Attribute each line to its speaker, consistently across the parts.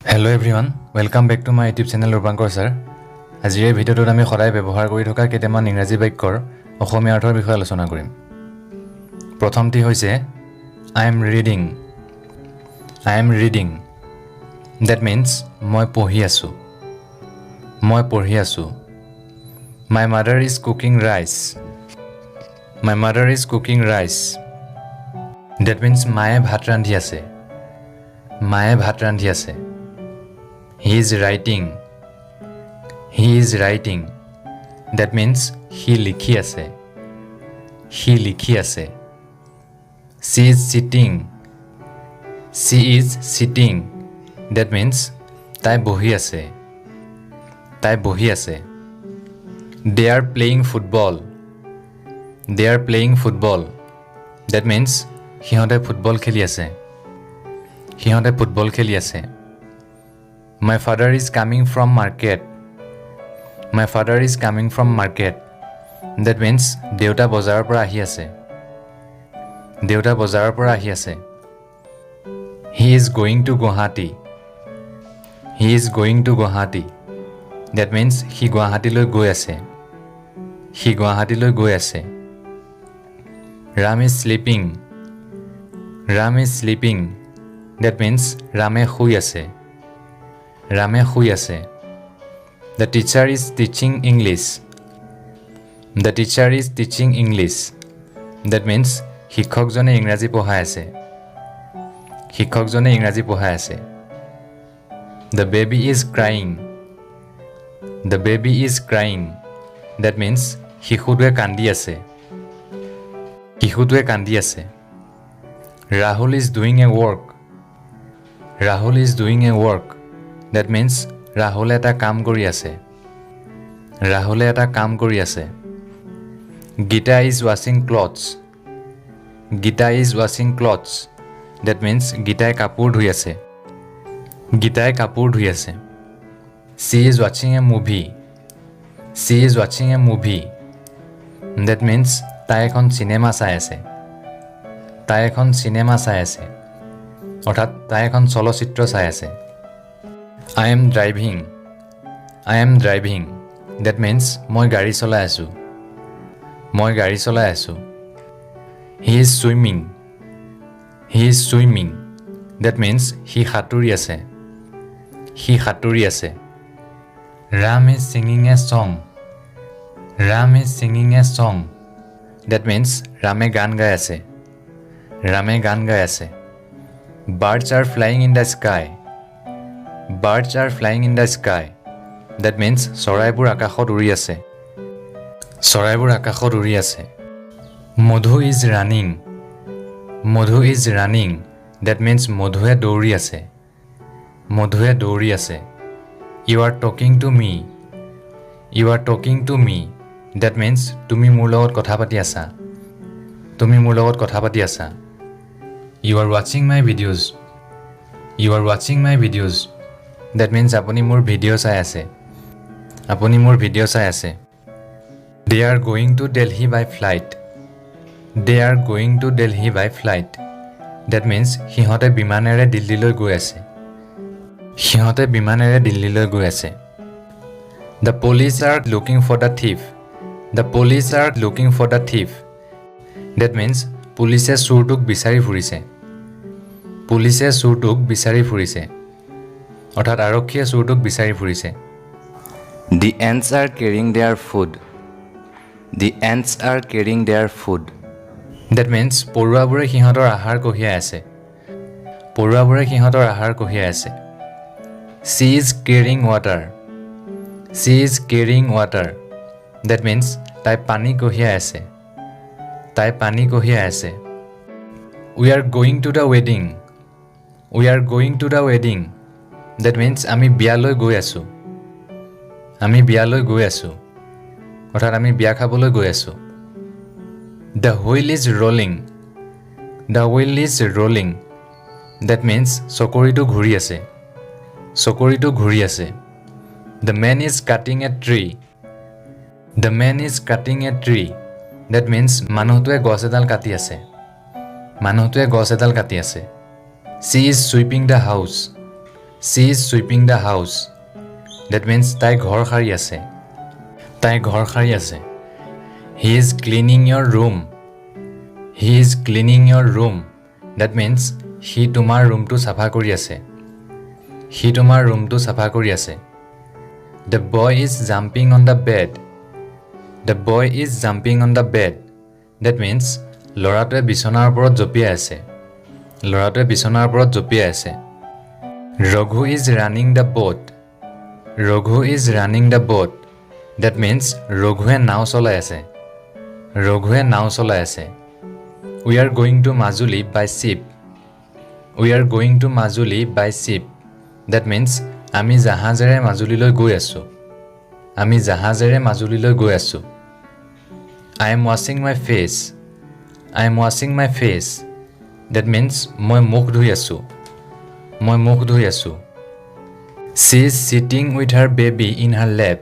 Speaker 1: Hello everyone, welcome back to my YouTube channel Rupankar sir. আজিৰ এই ভিডিঅ'টোত আমি সদায় ব্যৱহাৰ কৰি থকা কেইটামান ইংৰাজী বাক্যৰ অসমীয়া অৰ্থৰ বিষয়ে আলোচনা কৰিম। প্ৰথমটি হৈছে I am reading. That means মই পঢ়ি আছো. My mother is cooking rice. That means মায়ে ভাত ৰান্ধি আছে. He is writing. That means he লিখি আছে. She is sitting. That means তাই বহি আছে. They are playing football. That means সিহঁতে ফুটবল খেলি আছে. My father is coming from market. That means দেউতা বজাৰৰ পৰা আহি আছে. He is going to Guwahati. That means সি গুৱাহাটীলৈ গৈ আছে. Ram is sleeping. That means ৰামে শুই আছে. The teacher is teaching English. That means শিক্ষকজনে ইংৰাজী পঢ়াই আছে. The baby is crying. That means শিশুটোৱে কান্দি আছে. Rahul is doing a work. That means ৰাহুলে এটা কাম কৰি আছে. Gita is washing clothes. That means গীতাই কাপোৰ ধুই আছে. She is watching a movie. That means তাই এখন চিনেমা চাই আছে. অৰ্থাৎ তাই এখন চলচ্চিত্ৰ চাই আছে. I am driving. That means মই গাড়ী চলাই আছো. He is swimming. That means সি সাঁতুৰি আছে. Ram is singing a song. That means ৰামে গান গাই আছে. Birds are flying in the sky. That means চৰাইবোৰ আকাশত উৰি আছে. Madhu is running. That means মধুৱে দৌৰি আছে. You are talking to me. That means তুমি মোৰ লগত কথা পাতি আছা. You are watching my videos. That means আপুনি মোৰ ভিডিঅ' চাই আছে. They are going to Delhi by flight. That means সিহঁতে বিমানেৰে দিল্লীলৈ গৈ আছে. The police are looking for the thief. That means পুলিচে চোৰটোক বিচাৰি ফুৰিছে. অৰ্থাৎ আৰক্ষীয়ে চোৰটোক বিচাৰি ফুৰিছে. The ants are carrying their food. That means পৰুৱাবোৰে সিহঁতৰ আহাৰ কঢ়িয়াই আছে. She is carrying water. That means তাই পানী কঢ়িয়াই আছে. We are going to the wedding. That means আমি বিয়ালৈ গৈ আছো. অৰ্থাৎ আমি বিয়া খাবলৈ গৈ আছো. The wheel is rolling. That means চকৰিটো ঘূৰি আছে. The man is cutting a tree. That means মানুহটোৱে গছ এডাল কাটি আছে. She is sweeping the house. She is sweeping the house. That means তাই ঘৰ সাৰি আছে। তাই ঘৰ সাৰি আছে। He is cleaning your room. He is cleaning your room. That means সি তোমাৰ ৰুমটো চাফা কৰি আছে। সি তোমাৰ ৰুমটো চাফা কৰি আছে। The boy is jumping on the bed. The boy is jumping on the bed. That means ল'ৰাটোৱে বিছনাৰ ওপৰত জঁপিয়াই আছে। ল'ৰাটোৱে বিছনাৰ ওপৰত জঁপিয়াই আছে। Raghu is running the boat. Raghu is running the boat. That means ৰঘুৱে নাও চলাই আছে। ৰঘুৱে নাও চলাই আছে। We are going to Majuli by ship. We are going to Majuli by ship. That means আমি জাহাজেৰে মাজুলীলৈ গৈ আছোঁ। আমি জাহাজেৰে মাজুলীলৈ গৈ আছোঁ। I am washing my face. I am washing my face. That means মই মুখ ধুই আছোঁ। মই মুখ ধুই আছোঁ। She is sitting with her baby in her lap.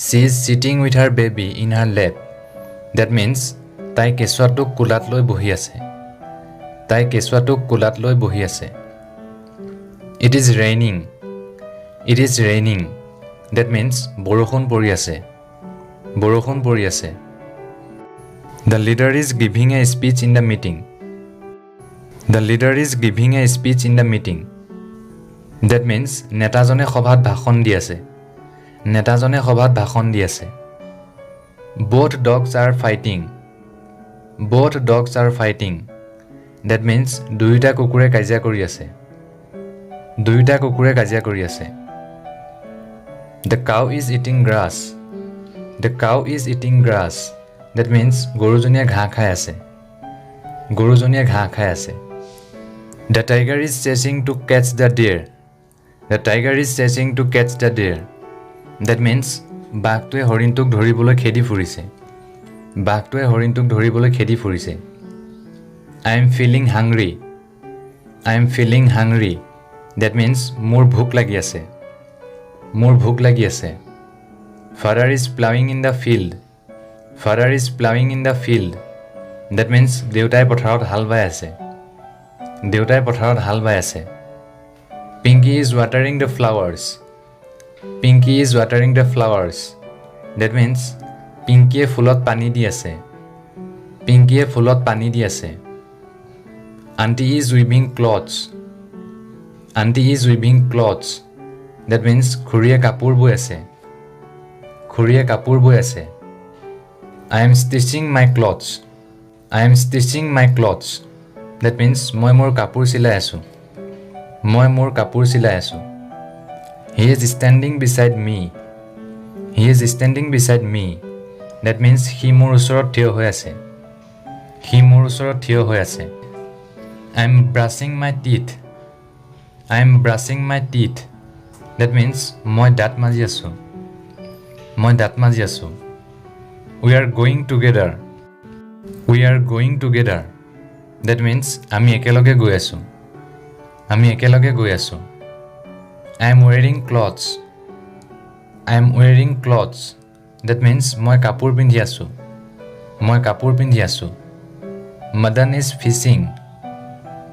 Speaker 1: She is sitting with her baby in her lap. That means তাই কেঁচুৱাটোক কোলাত লৈ বহি আছে। তাই কেঁচুৱাটোক কোলাত লৈ বহি আছে। It is raining. It is raining. That means বৰষুণ পৰি আছে। বৰষুণ পৰি আছে। The leader is giving a speech in the meeting. The leader is giving a speech in the meeting. That means নেতাজনে সভাত ভাষণ দি আছে। নেতাজনে সভাত ভাষণ দি আছে। Both dogs are fighting. Both dogs are fighting. That means দুয়োটা কুকুৰে কাজিয়া কৰি আছে। দুয়োটা কুকুৰে কাজিয়া কৰি আছে। The cow is eating grass. The cow is eating grass. That means গৰুজনীয়ে ঘাঁহ খাই আছে। গৰুজনীয়ে ঘাঁহ খাই আছে। The tiger is chasing to catch the deer. The tiger is chasing to catch the deer. That means বাঘটোৱে হৰিণটোক ধৰিবলৈ খেদি ফুৰিছে। বাঘটোৱে হৰিণটোক ধৰিবলৈ খেদি ফুৰিছে। I am feeling hungry. I am feeling hungry. That means মোৰ ভোক লাগি আছে। মোৰ ভোক লাগি আছে। Father is plowing in the field. Father is plowing in the field. That means দেউতাই পথাৰত হাল বাই আছে। দেউতাই পথাৰত হাল বাই আছে। Pinky is watering the flowers. Pinky is watering the flowers. That means পিংকিয়ে ফুলত পানী দি আছে। পিংকিয়ে ফুলত পানী দি আছে। Auntie is weaving clothes. Auntie is weaving clothes. That means খুৰীয়ে কাপোৰ বৈ আছে। খুৰীয়ে কাপোৰ বৈ আছে। I am stitching my clothes. I am stitching my clothes. That means মই মোৰ কাপোৰ চিলাই আছোঁ। মই মোৰ কাপোৰ চিলাই আছোঁ। He is standing beside me. He is standing beside me. That means সি মোৰ ওচৰত থিয় হৈ আছে। সি মোৰ ওচৰত থিয় হৈ আছে। I am brushing my teeth. I am brushing my teeth. That means মই দাঁত মাজি আছোঁ। মই দাঁত মাজি আছোঁ। We are going together. We are going together. That means আমি একেলগে গৈ আছোঁ। আমি একেলগে গৈ আছোঁ। I am wearing clothes. I am wearing clothes. That means মই কাপোৰ পিন্ধি আছোঁ। মই কাপোৰ পিন্ধি আছোঁ। Madan is fishing.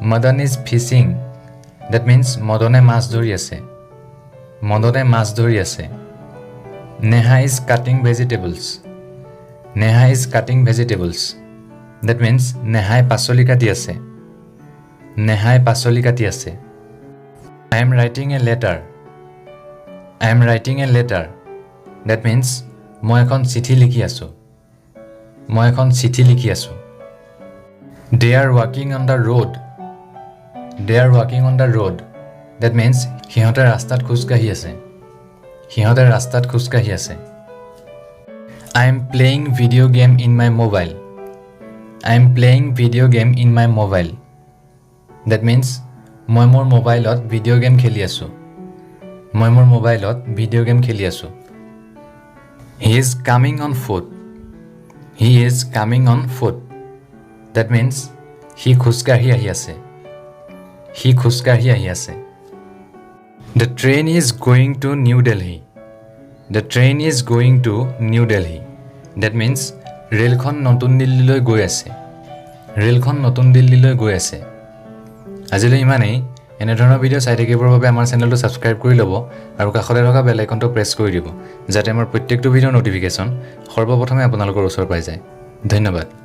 Speaker 1: Madan is fishing. That means মদনে মাছ ধৰি আছে। মদনে মাছ ধৰি আছে। Neha is cutting vegetables. Neha is cutting vegetables. That means নেহাই পাচলি কাটি আছে। নেহাই পাচলি কাটি আছে। I am writing a letter. I am writing a letter. That means মই এখন চিঠি লিখি আছোঁ। মই এখন চিঠি লিখি আছোঁ। They are walking on the road. They are walking on the road. That means সিহঁতে ৰাস্তাত খোজকাঢ়ি আছে। সিহঁতে ৰাস্তাত খোজকাঢ়ি আছে। I am playing video game in my mobile. I am playing video game in my mobile. That means মই মোৰ মোবাইলত ভিডিঅ' গেম খেলি আছোঁ। মই মোৰ মোবাইলত ভিডিঅ' গেম খেলি আছোঁ। He is coming on foot. He is coming on foot. That means সি খোজকাঢ়ি আহি আছে। সি খোজকাঢ়ি আহি আছে। The train is going to New Delhi. The train is going to New Delhi. That means ৰেলখন নতুন দিল্লীলৈ গৈ আছে। ৰেলখন নতুন দিল্লীলৈ গৈ আছে। আজিলৈ ইমানেই। এনেধৰণৰ ভিডিঅ' চাই থাকিবৰ বাবে আমাৰ চেনেলটো ছাবস্ক্ৰাইব কৰি ল'ব আৰু কাষতে থকা বেল আইকনটো প্ৰেছ কৰি দিব যাতে আমাৰ প্ৰত্যেকটো ভিডিঅ'ৰ ন'টিফিকেশ্যন সৰ্বপ্ৰথমে আপোনালোকৰ ওচৰ পাই যায় ধন্যবাদ